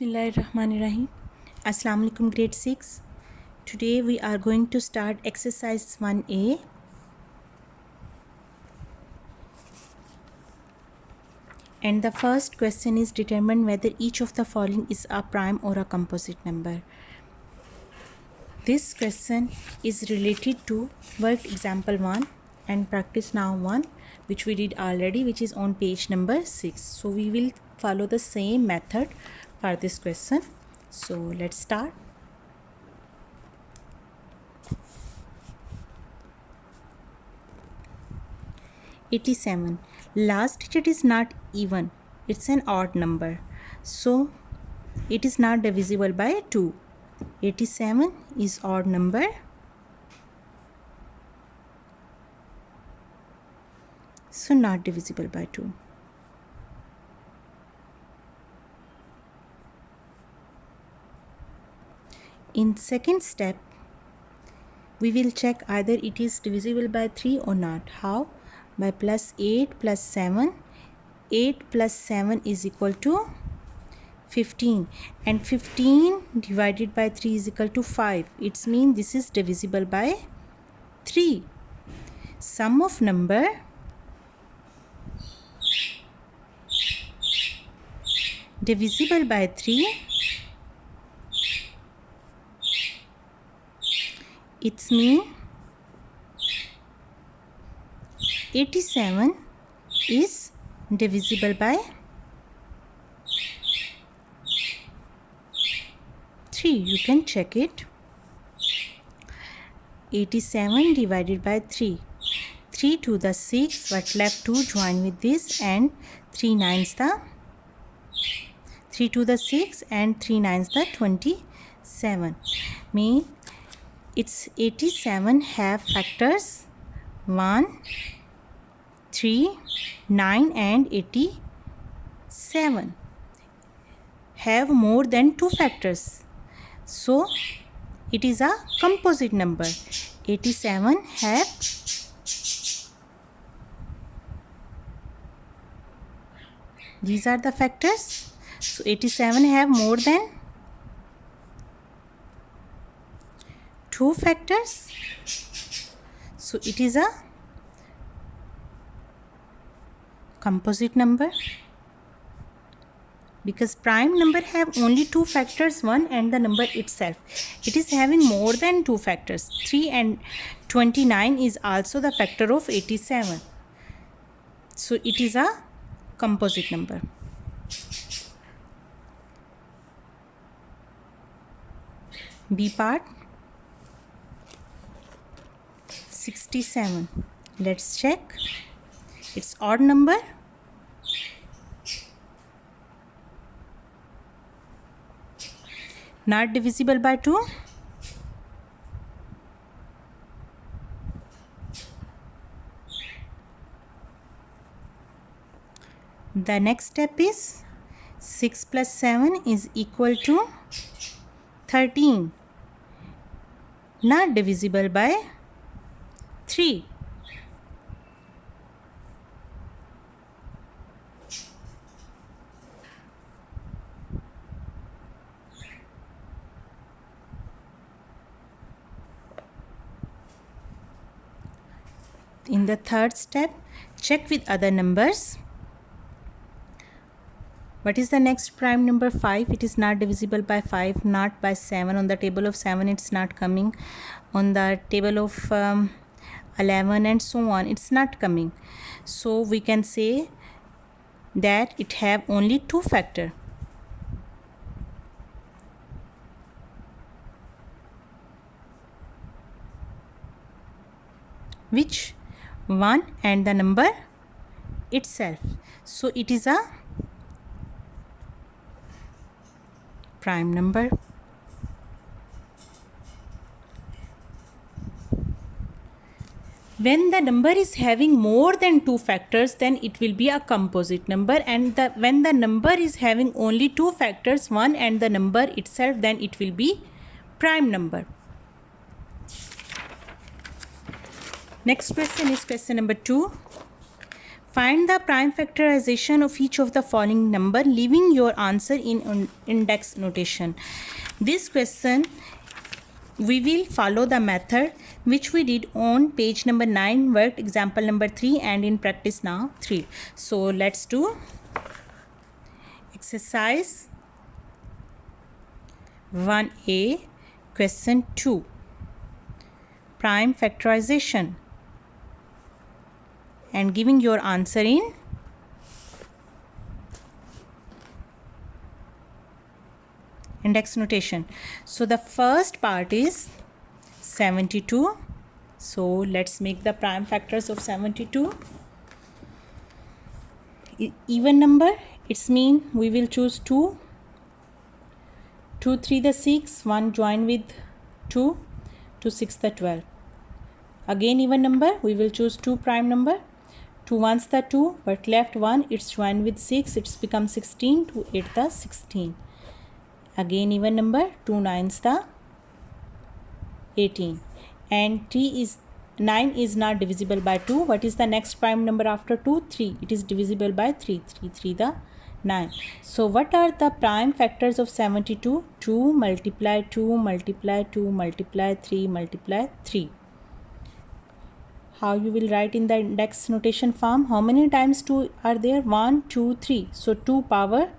Bismillahirrahmanirrahim. Assalamu alaikum grade 6. Today we are going to start exercise 1A. And the first question is determine whether each of the following is a prime or a composite number. This question is related to work example 1 and practice now 1, which we did already, which is on page number 6. So we will follow the same method for this question. So let's start. '87. Last digit is not even, it's an odd number, so it is not divisible by 2. 87 is odd number, so not divisible by 2. In second step, we will check either it is divisible by 3 or not. How? By plus 8 plus 7. 8 plus 7 is equal to 15, and 15 divided by 3 is equal to 5. It means this is divisible by 3. Sum of number divisible by 3, it means 87 is divisible by 3. You can check it. 87 divided by 3. 3 to the 6, but left 2 join with this, and 3 nines the 3 to the 6 and 3 nines the 27. Mean it's 87 have factors 1, 3, 9 and 87. Have more than 2 factors, so it is a composite number. 87 have these are the factors, so 87 have more than 2 factors, so it is a composite number. Because prime number have only 2 factors, 1 and the number itself. It is having more than 2 factors. 3 and 29 is also the factor of 87. So it is a composite number. B part. 67. Let's check. It's odd number. Not divisible by 2. The next step is 6 plus 7 is equal to 13. Not divisible by 3. In the third step, check with other numbers. What is the next prime number? 5. It is not divisible by 5, not by 7. On the table of 7 it's not coming. On the table of 11 and so on it's not coming. So we can say that it have only 2 factor. Which 1 and the number itself. So it is a prime number. When the number is having more than 2 factors, then it will be a composite number, and when the number is having only 2 factors, 1 and the number itself, then it will be prime number. Next question is question number 2. Find the prime factorization of each of the following number, leaving your answer in index notation. This question, we will follow the method which we did on page number 9, worked example number 3, and in practice now 3. So let's do exercise 1A, question 2, prime factorization, and giving your answer in index notation. So the first part is 72. So let's make the prime factors of 72. Even number, it's mean we will choose 2, 2 3 the 6, 1 join with 2, 2 6 the 12. Again even number, we will choose 2 prime number, 2 1s the 2, but left 1, it's joined with 6, it's become 16, 2 8 the 16. Again even number, 2 9s the 18, and 9 is not divisible by 2. What is the next prime number after 2? 3. It is divisible by 3. 3 3 the 9. So what are the prime factors of 72? 2 multiply 2 multiply 2 multiply 3 multiply 3. How you will write in the index notation form? How many times 2 are there? 1 2 3. So 2 power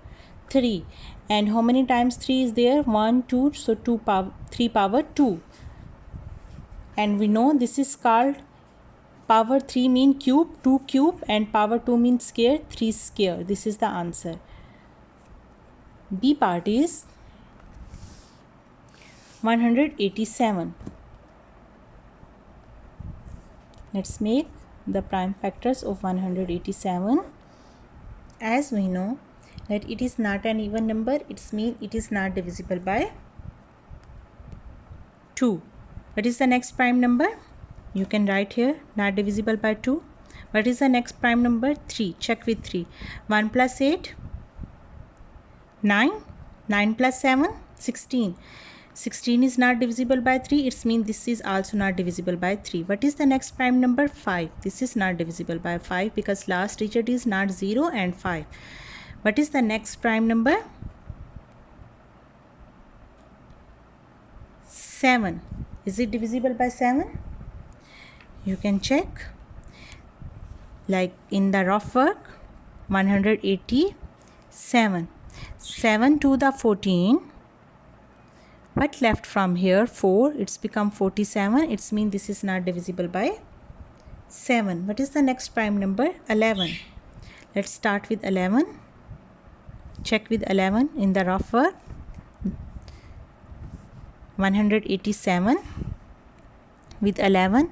3. And how many times 3 is there? 1 2. So 3 power 2. And we know this is called power 3 mean cube, 2 cube, and power 2 means square, 3 square. This is the answer. B part is 187. Let's make the prime factors of 187. As we know that it is not an even number, it's mean it is not divisible by 2. What is the next prime number? You can write here, not divisible by 2. What is the next prime number? 3. Check with 3. 1 plus 8, 9. 9 plus 7, 16. 16 is not divisible by 3. It means this is also not divisible by 3. What is the next prime number? 5. This is not divisible by 5 because last digit is not 0 and 5. What is the next prime number? 7. Is it divisible by 7? You can check. Like in the rough work, 187. 7 to the 14. What left from here? 4. It's become 47. It's mean this is not divisible by 7. What is the next prime number? 11. Let's start with 11. Check with 11 in the rough work. 187 with 11.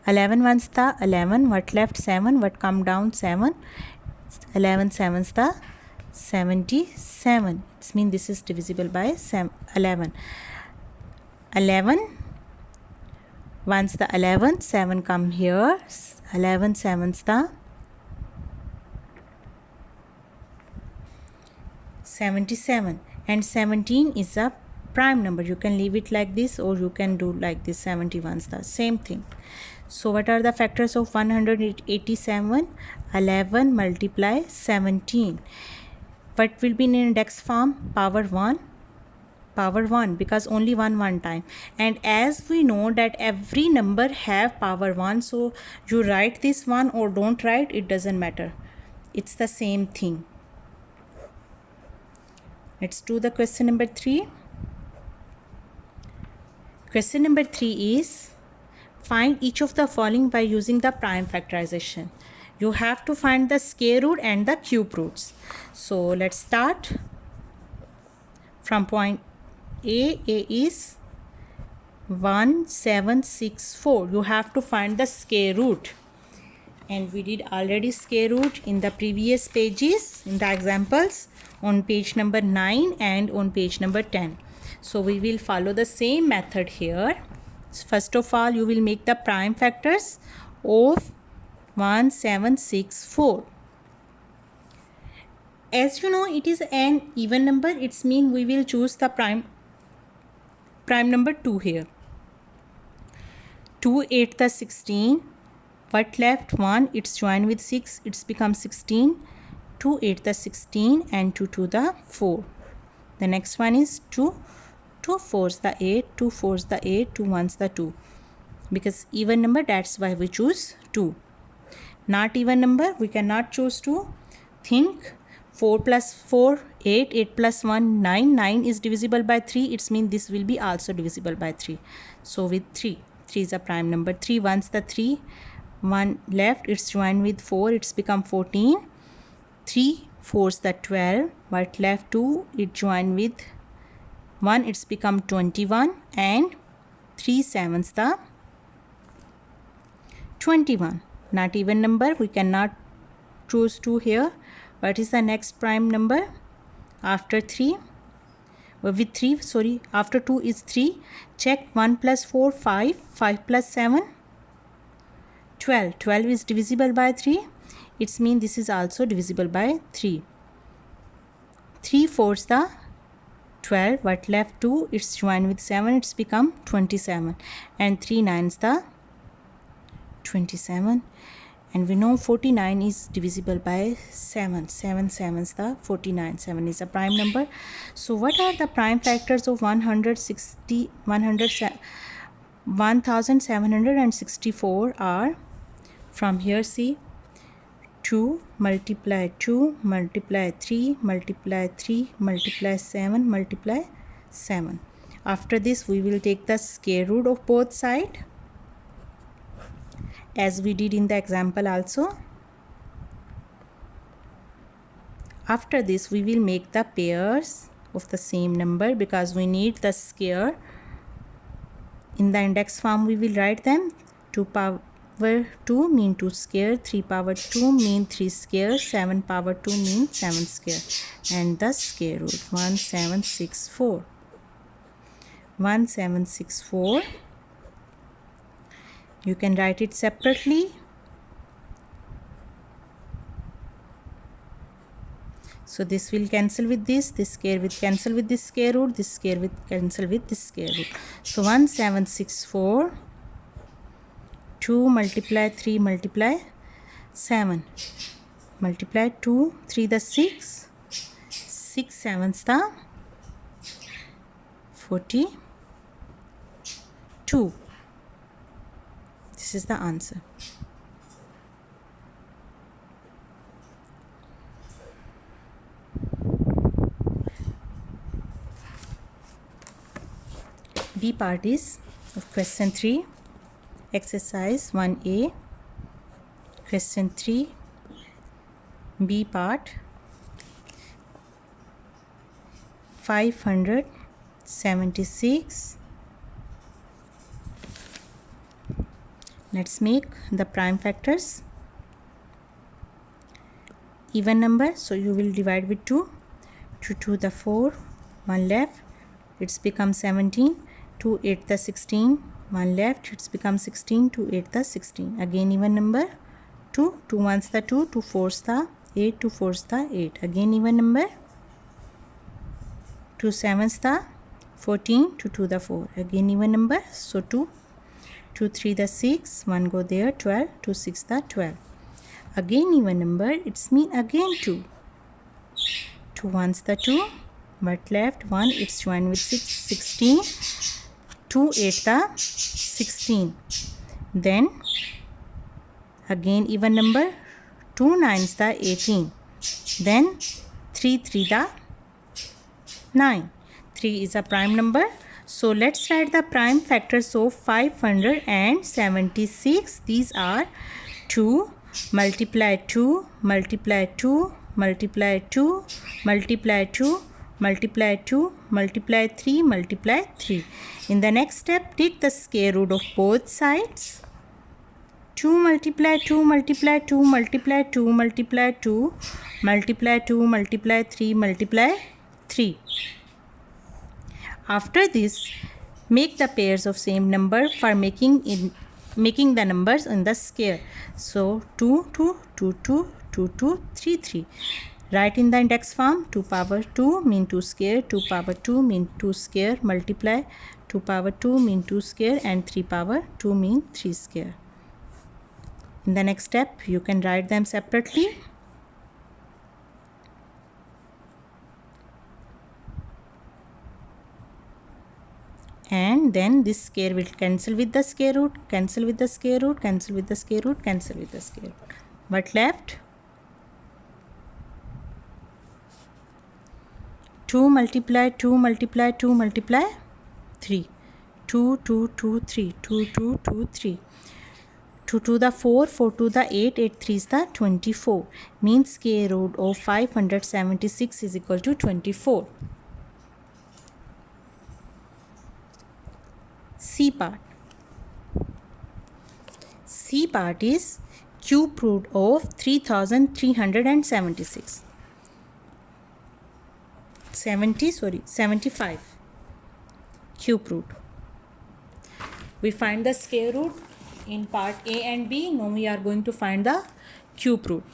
11 ones the 11. What left? 7. What come down? 7. 11 sevens the 77. It means this is divisible by 11. 11 once the 11, 7 come here. 11 sevens the 77, and 17 is a prime number. You can leave it like this or you can do like this. 71 is the same thing. So what are the factors of 187? 11 multiply 17. What will be in index form? Power 1. Power 1 because only one time. And as we know that every number have power 1, so you write this one or don't write, it doesn't matter. It's the same thing. Let's do the question number 3. Question number 3 is find each of the following by using the prime factorization. You have to find the square root and the cube roots. So let's start from point A. A is 1764. You have to find the square root. And we did already square root in the previous pages, in the examples on page number 9 and on page number 10. So we will follow the same method here. First of all, you will make the prime factors of 1764. As you know, it is an even number. It's mean we will choose the prime number 2 here. 2 8 the 16. what left? 1, it's joined with 6, it's become 16. 2 8 the 16 and 2 2 the 4. The next one is 2 4s the 8, 2 4s the 8, 2 1s the 2. Because even number, that's why we choose 2. Not even number, we cannot choose 2. Think 4 plus 4, 8, 8 plus 1, 9. 9 is divisible by 3. It means this will be also divisible by 3. So with 3 is a prime number. 3 1s the 3. 1 left, it's joined with 4, it's become 14. 3 4s the 12. What left? 2, it joined with 1, it's become 21. And 3 7s the 21. Not even number, we cannot choose 2 here. What is the next prime number after 3? With 3, sorry, after 2 is 3. Check 1 plus 4, 5. 5 plus 7, 12. 12 is divisible by 3. It means this is also divisible by 3. 3 4s the 12. What left? 2. It's joined with 7. It's become 27. And 3 9s the 27. And we know 49 is divisible by 7. 7 7s the 49. 7 is a prime number. So what are the prime factors of 1764 are? From here, see, 2 multiply 2 multiply 3 multiply 3 multiply 7 multiply 7. After this, we will take the square root of both sides, as we did in the example also. After this, we will make the pairs of the same number, because we need the square. In the index form, we will write them. 2 power 2 mean 2 square, 3 power 2 mean 3 square, 7 power 2 mean 7 square, and the square root 1764. 1764. You can write it separately. So this will cancel with this square will cancel with this square root, this square will cancel with this square root. So 1764, 2 multiply 3 multiply 7, multiply 2, 3 the 6, 6 7s the 42. This is the answer. B part is of question 3, exercise 1A, question 3, B part, 576. Let's make the prime factors. Even number, so you will divide with 2. 2 2 the 4, 1 left, it's become 17. 2 8 the 16, 1 left, it's become 16. 2 8 the 16. Again even number. 2 2 1s the 2, 2 4s the 8, 2 4s the 8. Again even number. 2 7s the 14, 2 2 the 4. Again even number. So 2 2 3 the 6, 1 go there, 12, 2 6 the 12. Again even number, it's mean again 2. 2 1s the 2, but left 1, it's joined with 6, 16. 2 8 the 16. Then again even number, 2 9s the 18. Then 3 3 the 9. 3 is a prime number. So let's write the prime factors of 576. These are 2 multiply 2 multiply 2 multiply 2 multiply 2 multiply 2 multiply 3 multiply 3. In the next step, take the square root of both sides. 2 multiply 2 multiply 2 multiply 2 multiply 2 multiply 2 multiply 3 multiply 3. After this, make the pairs of same number for making the numbers in the square. So 2 2 2 2 2 2 3 3. Write in the index form. 2 power 2 mean 2 square, 2 power 2 mean 2 square, multiply 2 power 2 mean 2 square, and 3 power 2 mean 3 square. In the next step, you can write them separately. And then this square will cancel with the square root, cancel with the square root, cancel with the square root, cancel with the square root. What left? 2 multiply 2 multiply 2 multiply 3. 2, 2, 2, 3. 2, 2, 2, 3. 2 to the 4, 4 to the 8, 8 3 is the 24. Means square root of 576 is equal to 24. C part. C part is cube root of 3376. 75 cube root. We find the square root in part A and B. Now we are going to find the cube root.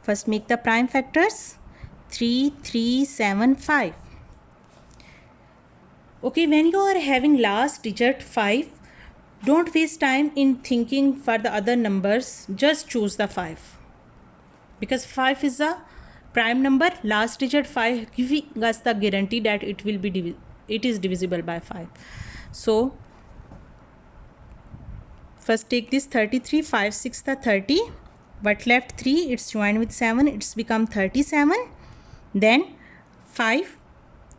First make the prime factors. 3, 3, 7, 5. Okay, when you are having last digit 5, don't waste time in thinking for the other numbers. Just choose the 5. Because 5 is a prime number. Last digit 5 giving us the guarantee that it is divisible by 5. So first take this 33, 5, 6 the 30. What left 3, it's joined with 7, it's become 37. Then 5,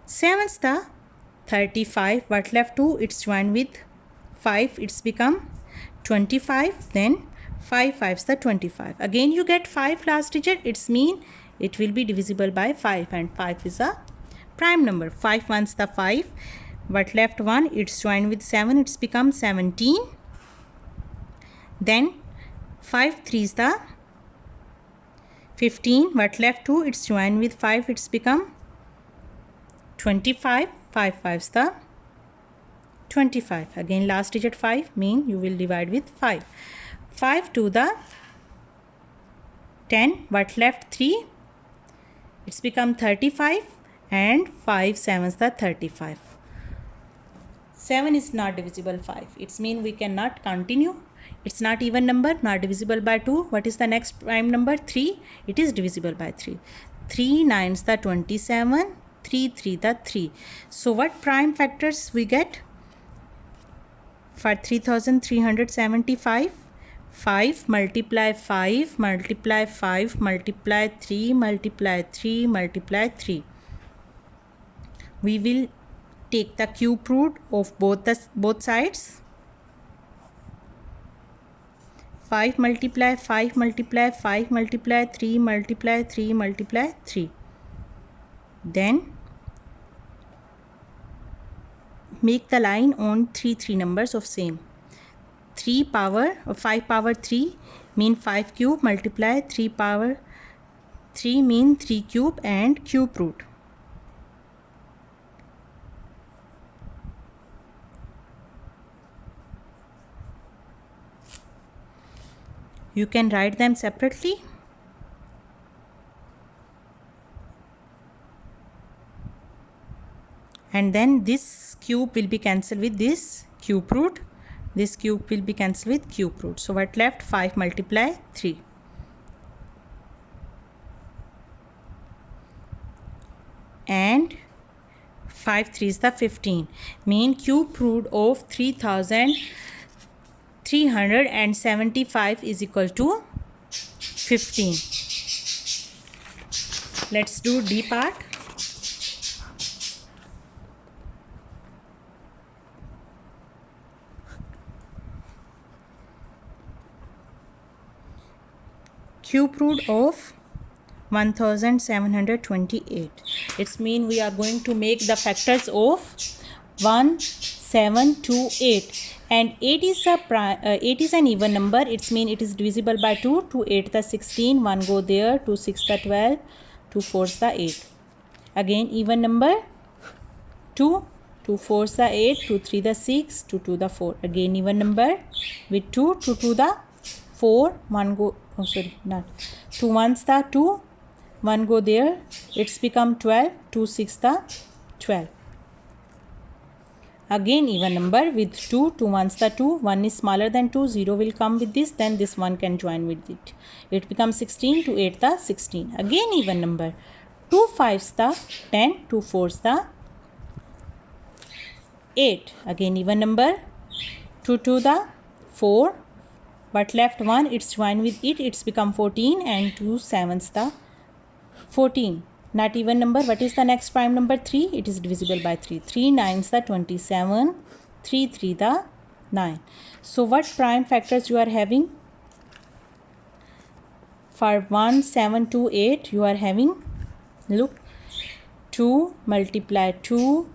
7's the 35. What left 2, it's joined with 5, it's become 25. Then 5, 5's the 25. Again you get 5 last digit, it's mean it will be divisible by 5 and 5 is a prime number. 5 1's the 5. What left 1, it's joined with 7, it's become 17. Then 5 3's the 15. What left 2, it's joined with 5, it's become 25. 5 5's the 25. Again last digit 5 mean you will divide with 5. 5 to the 10. What left 3, it's become 35 and 5 7's the 35. 7 is not divisible 5. It's mean we cannot continue. It's not even number, not divisible by 2. What is the next prime number? 3. It is divisible by 3. 3 9's the 27. 3 3 the 3. So what prime factors we get for 3375? 5 multiply 5 multiply 5 multiply 3 multiply 3 multiply 3. We will take the cube root of both sides. 5 multiply 5 multiply 5 multiply 3 multiply 3 multiply 3. Then make the line on 3 numbers of same. 3 power or 5 power 3 mean 5 cube multiply 3 power 3 mean 3 cube and cube root. You can write them separately. And then this cube will be cancelled with this cube root. This cube will be cancelled with cube root. So what left? 5 multiply 3. And 5 3 is the 15. Mean cube root of 3375 is equal to 15. Let's do D part. Cube root of 1728. It's mean we are going to make the factors of 1, 7, 2, 8. And 8 is an even number. It's mean it is divisible by 2. 2 8 the 16. 1 go there. 2 6 the 12. 2 4 the 8. Again even number. 2 2 4 the 8. 2 3 the 6. 2 2 the 4. Again even number with 2. 2 2 the 4. 1 go. Oh sorry, not 2 1's the 2. 1 go there. It's become 12. 2 6 the 12. Again even number with 2, 2 ones the 2, 1 is smaller than 2, 0 will come with this, then this 1 can join with it. It becomes 16, 2 8 the 16. Again even number, 2 5s the 10, 2 4s the 8. Again even number, 2 2 the 4, but left 1, it's joined with it, it's become 14, and 2 7s the 14. Not even number. What is the next prime number? 3. It is divisible by 3. 3 9s the 27. 3 3 the 9. So what prime factors you are having? For 1 7 2 8 you are having, look, 2 multiply 2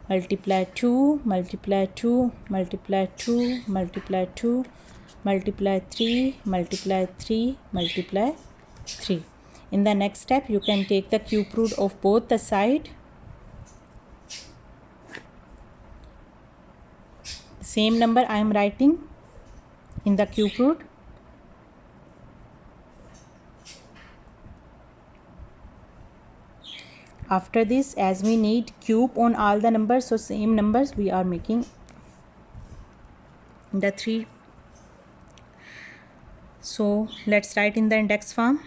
multiply 2 multiply 2 multiply 2 multiply 2 multiply 3 multiply 3 multiply 3. In the next step, you can take the cube root of both the side. Same number I am writing in the cube root. After this, as we need cube on all the numbers, so same numbers we are making the 3. So let's write in the index form.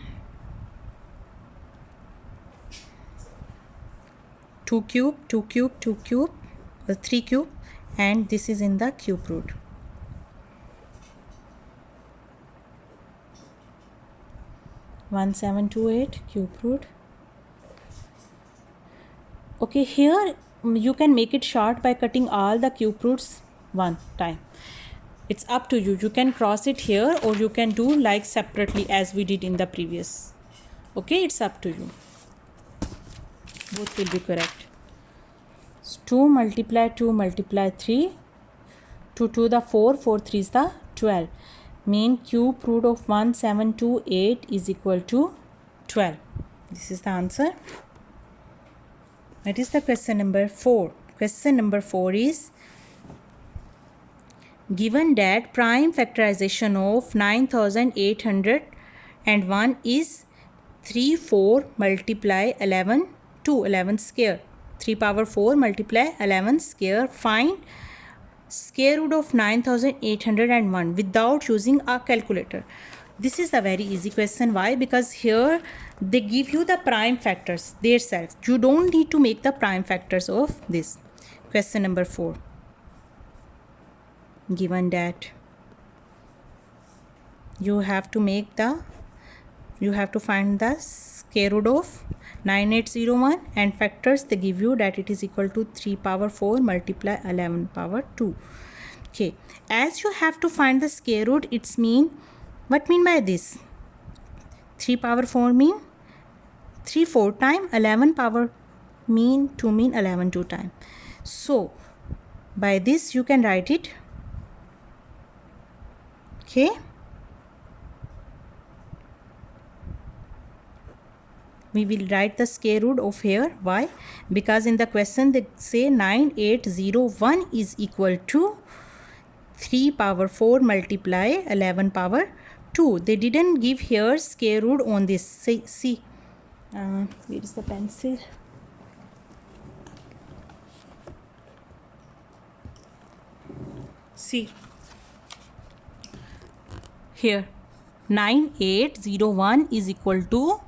2 cube, 2 cube, 2 cube, 3 cube, and this is in the cube root. One 7 2 8 cube root. Okay, here you can make it short by cutting all the cube roots one time. It's up to you. You can cross it here, or you can do like separately as we did in the previous. Okay, it's up to you. Both will be correct. So 2 multiply 2 multiply 3. 2 to the 4, 4 3 is the 12. Mean cube root of 1728 is equal to 12. This is the answer. That is the question number 4. Question number 4 is, given that prime factorization of 9801 is 3 4 multiply 11 2 11 square, 3 power 4 multiply 11 square, find square root of 9801 without using a calculator. This is a very easy question. Why? Because here they give you the prime factors themselves. You don't need to make the prime factors of this. Question number 4. Given that you have to find the square root of 9801 and factors, they give you that it is equal to 3 power 4 multiply 11 power 2. Okay, as you have to find the square root, it's mean, what mean by this? 3 power 4 mean 3 4 time, 11 power mean 2 mean 11 2 time. So by this you can write it. Okay, we will write the square root of here. Why? Because in the question they say 9801 is equal to 3 power 4 multiply 11 power 2. They didn't give here square root on this. See, where is the pencil? See here, 9801 is equal to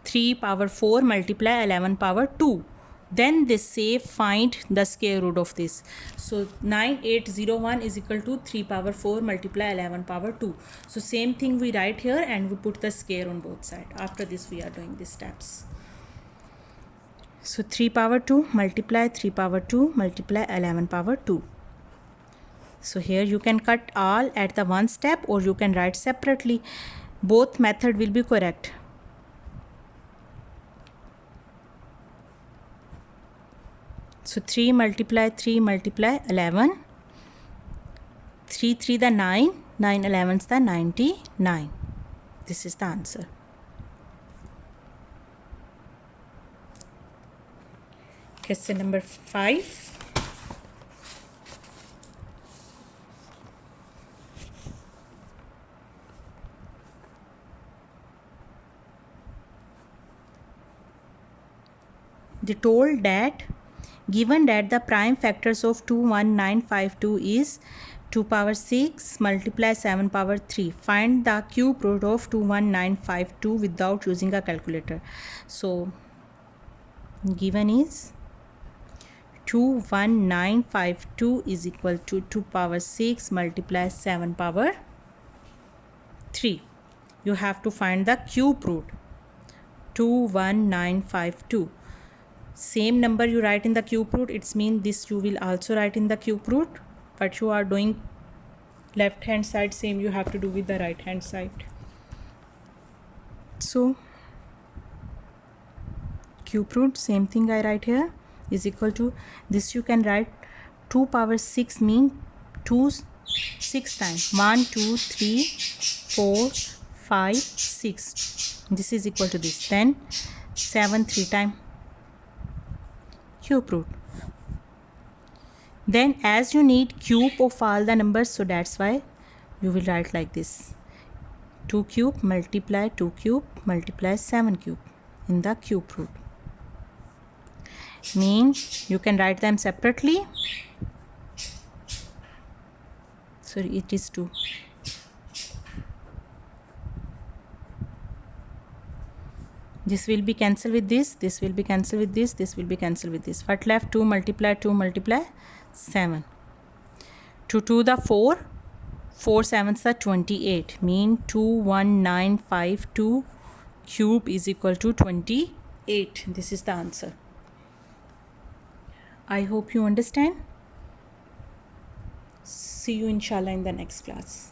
3 power 4 multiply 11 power 2. Then they say find the square root of this. So 9801 is equal to 3 power 4 multiply 11 power 2. So same thing we write here and we put the square on both sides. After this we are doing these steps. So 3 power 2 multiply 3 power 2 multiply 11 power 2. So here you can cut all at the one step, or you can write separately. Both method will be correct. So 3 multiply 3 multiply 11. 3 3 the 9. 9 11s the 99. This is the answer. Question number 5. They told that Given that the prime factors of 21952 is 2 power 6 multiply 7 power 3. Find the cube root of 21952 without using a calculator. So given is 21952 is equal to 2 power 6 multiply 7 power 3. You have to find the cube root 21952. Same number you write in the cube root, it's mean this you will also write in the cube root. But you are doing left hand side, same you have to do with the right hand side. So cube root, same thing I write here, is equal to this. You can write 2 power 6 mean 2 6 times 1 2 3 4 5 6. This is equal to this. Then 7 3 times cube root. Then as you need cube of all the numbers, so that's why you will write like this: 2 cube multiply 2 cube multiply 7 cube in the cube root. Means you can write them separately. Sorry, it is 2. This will be cancelled with this, this will be cancelled with this, this will be cancelled with this. What left? 2 multiply 7. 2 to the 4, 4 7s are 28. Mean 21952 cube is equal to 28. This is the answer. I hope you understand. See you inshallah in the next class.